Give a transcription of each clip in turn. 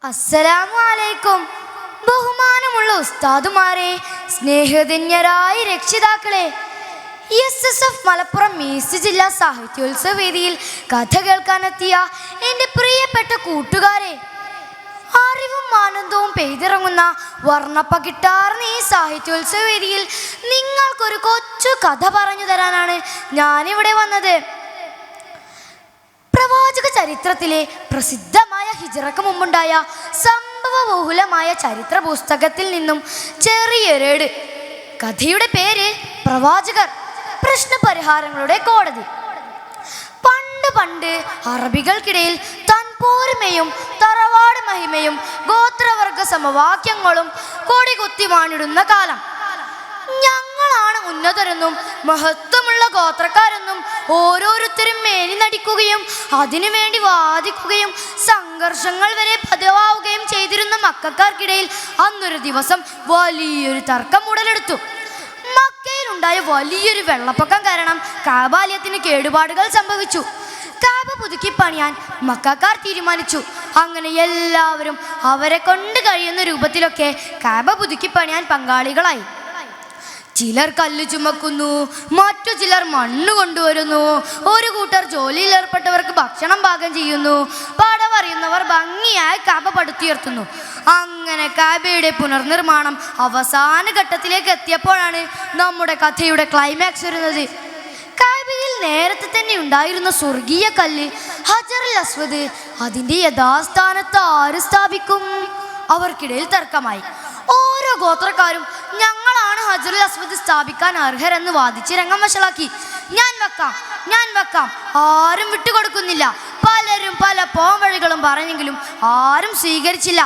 അസ്സലാമു അലൈക്കും. ബഹുമാനമുള്ള ഉസ്താദുമാരെ, സ്നേഹധന്യരായ രക്ഷിതാക്കളെ, SSF മലപ്പുറം ഈസ്റ്റ് ജില്ലാ സാഹിത്യോത്സവ വേദിയിൽ കഥ കേൾക്കാനെത്തിയ എൻ്റെ പ്രിയപ്പെട്ട കൂട്ടുകാരെ, അറിവും ആനന്ദവും പെയ്തിറങ്ങുന്ന വർണ്ണപ്പകിട്ടാർന്ന ഈ സാഹിത്യോത്സവ വേദിയിൽ നിങ്ങൾക്കൊരു കൊച്ചു കഥ പറഞ്ഞു തരാനാണ് ഞാനിവിടെ വന്നത്. പ്രവാചക ചരിത്രത്തിലെ പ്രസിദ്ധമായ ഹിജ്റക്ക് മുമ്പുണ്ടായ സംഭവബഹുലമായ ചരിത്ര പുസ്തകത്തിൽ നിന്നും ചെറിയൊരേട്. കഥയുടെ പേര് പ്രവാചകർ, പ്രശ്നപരിഹാരങ്ങളുടെ കോടതി. പണ്ട് പണ്ട് അറബികൾക്കിടയിൽ തൻപോരുമയും തറവാട് മഹിമയും ഗോത്രവർഗ സമവാക്യങ്ങളും കൊടികുത്തി വാണിടുന്ന കാലം. ഞങ്ങളാണ് ഉന്നതരെന്നും മഹത്വമുള്ള ഗോത്രക്കാരെന്നും ഓരോരുത്തരും മേനി നടിക്കുകയും അതിനുവേണ്ടി വാദിക്കുകയും സംഘർഷങ്ങൾ വരെ പതിവാവുകയും ചെയ്തിരുന്ന മക്കൾക്കിടയിൽ അന്നൊരു ദിവസം വലിയൊരു തർക്കം ഉടലെടുത്തു. മക്കയിലുണ്ടായ വലിയൊരു വെള്ളപ്പൊക്കം കാരണം കാബാലയത്തിന് കേടുപാടുകൾ സംഭവിച്ചു. കാബ പുതുക്കി പണിയാൻ മക്കാർ തീരുമാനിച്ചു. അങ്ങനെ എല്ലാവരും അവരെ കൊണ്ട് കഴിയുന്ന രൂപത്തിലൊക്കെ കാബ പുതുക്കി പണിയാൻ പങ്കാളികളായി. ചിലർ കല്ല് ചുമക്കുന്നു, മറ്റു ചിലർ മണ്ണ് കൊണ്ടുവരുന്നു, ഒരു കൂട്ടർ ജോലിയിൽ ഏർപ്പെട്ടവർക്ക് ഭക്ഷണം പാകം ചെയ്യുന്നു, പടവറിയുന്നവർ ഭംഗിയായി കാബ പടുത്തുയർത്തുന്നു. അങ്ങനെ കാബയുടെ പുനർനിർമ്മാണം അവസാന ഘട്ടത്തിലേക്ക് എത്തിയപ്പോഴാണ് നമ്മുടെ കഥയുടെ ക്ലൈമാക്സ് വരുന്നത്. കാബയിൽ നേരത്തെ തന്നെ ഉണ്ടായിരുന്ന സ്വർഗീയ കല്ല് ഹജറുൽ അസ്വദ് അതിൻ്റെ യഥാസ്ഥാനത്ത് ആര് സ്ഥാപിക്കും? അവർക്കിടയിൽ തർക്കമായി. ഓരോ ഗോത്രക്കാരും ഞങ്ങളാണ് ഹജറുൽ അസ്വദ് സ്ഥാപിക്കാൻ അർഹരെന്ന് വാദിച്ച് രംഗം വഷളാക്കി. ഞാൻ വെക്കാം ആരും വിട്ടുകൊടുക്കുന്നില്ല. പലരും പല പോംവഴികളും പറഞ്ഞെങ്കിലും ആരും സ്വീകരിച്ചില്ല.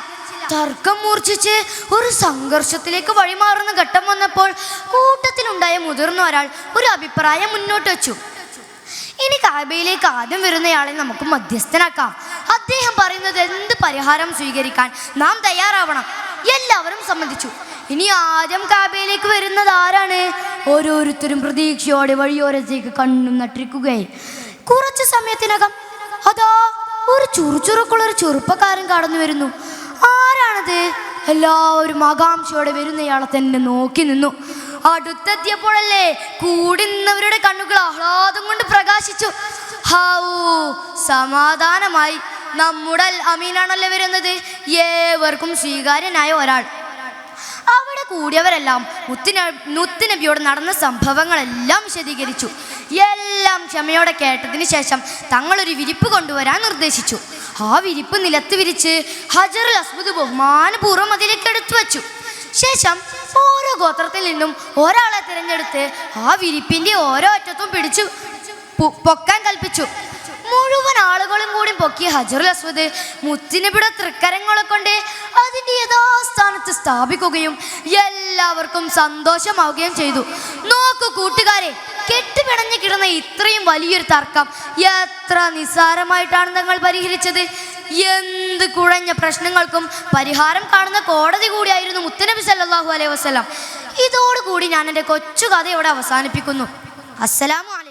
തർക്കം മൂർച്ഛിച്ച് ഒരു സംഘർഷത്തിലേക്ക് വഴിമാറുന്ന ഘട്ടം വന്നപ്പോൾ കൂട്ടത്തിലുണ്ടായ മുതിർന്ന ഒരാൾ ഒരു അഭിപ്രായം മുന്നോട്ട് വെച്ചു. ഇനി കാബയിലേക്ക് ആദ്യം വരുന്നയാളെ നമുക്ക് മധ്യസ്ഥനാക്കാം. അദ്ദേഹം പറയുന്നത് എന്ത് പരിഹാരം സ്വീകരിക്കാൻ നാം തയ്യാറാവണം. എല്ലാവരും സമ്മതിച്ചു. ഇനി ആദ്യം കാബയിലേക്ക് വരുന്നത് ആരാണ്? ഓരോരുത്തരും പ്രതീക്ഷയോടെ വഴിയോരത്തേക്ക് കണ്ണും നട്ടിരിക്കുകയായി. കുറച്ചു സമയത്തിനകം അതാ ഒരു ചുറുചുറുക്കുള്ളൊരു ചെറുപ്പക്കാരൻ കടന്നു വരുന്നു. ആരാണത്? എല്ലാവരും ആകാംക്ഷയോടെ വരുന്നയാളെ തന്നെ നോക്കി നിന്നു. അടുത്തെത്തിയപ്പോഴല്ലേ കൂടി നിന്നവരുടെ കണ്ണുകൾ ആഹ്ലാദം കൊണ്ട് പ്രകാശിച്ചു. സമാധാനമായി, നമ്മുടെ അമീനാണല്ലോ വരുന്നത്. ഏവർക്കും സ്വീകാര്യനായ ഒരാൾ. അവിടെ കൂടിയവരെല്ലാം മുത്തുനബിയോട് നടന്ന സംഭവങ്ങളെല്ലാം വിശദീകരിച്ചു. എല്ലാം ക്ഷമയോടെ കേട്ടതിന് ശേഷം തങ്ങളൊരു വിരിപ്പ് കൊണ്ടുവരാൻ നിർദ്ദേശിച്ചു. ആ വിരിപ്പ് നിലത്ത് വിരിച്ച് ഹജറുൽ അസ്വദ് ബഹുമാനപൂർവ്വം അതിലേക്ക് എടുത്തു വച്ചു. ശേഷം ഓരോ ഗോത്രത്തിൽ നിന്നും ഒരാളെ തിരഞ്ഞെടുത്ത് ആ വിരിപ്പിൻ്റെ ഓരോ അറ്റത്തും പിടിച്ചു പൊക്കാൻ കൽപ്പിച്ചു. മുഴുവൻ ആളുകളും കൂടി പൊക്കിയ ഹജറുൽ അസ്വദ് മുത്തുനബിയുടെ തൃക്കരങ്ങളെ കൊണ്ട് അതിൻ്റെ യഥാസ്ഥാനത്ത് സ്ഥാപിക്കുകയും എല്ലാവർക്കും സന്തോഷമാവുകയും ചെയ്തു. നോക്കൂ കൂട്ടുകാരെ, കെട്ടുപിണഞ്ഞു കിടന്ന ഇത്രയും വലിയൊരു തർക്കം എത്ര നിസ്സാരമായിട്ടാണ് നിങ്ങൾ പരിഹരിച്ചത്. എന്ത് കുഴഞ്ഞ പ്രശ്നങ്ങൾക്കും പരിഹാരം കാണുന്ന കോടതി കൂടിയായിരുന്നു മുത്തുനബി സല്ലല്ലാഹു അലൈഹി വസല്ലം. ഇതോടുകൂടി ഞാൻ എൻ്റെ കൊച്ചു കഥ ഇവിടെ അവസാനിപ്പിക്കുന്നു. അസ്സലാമു അലൈക്കും.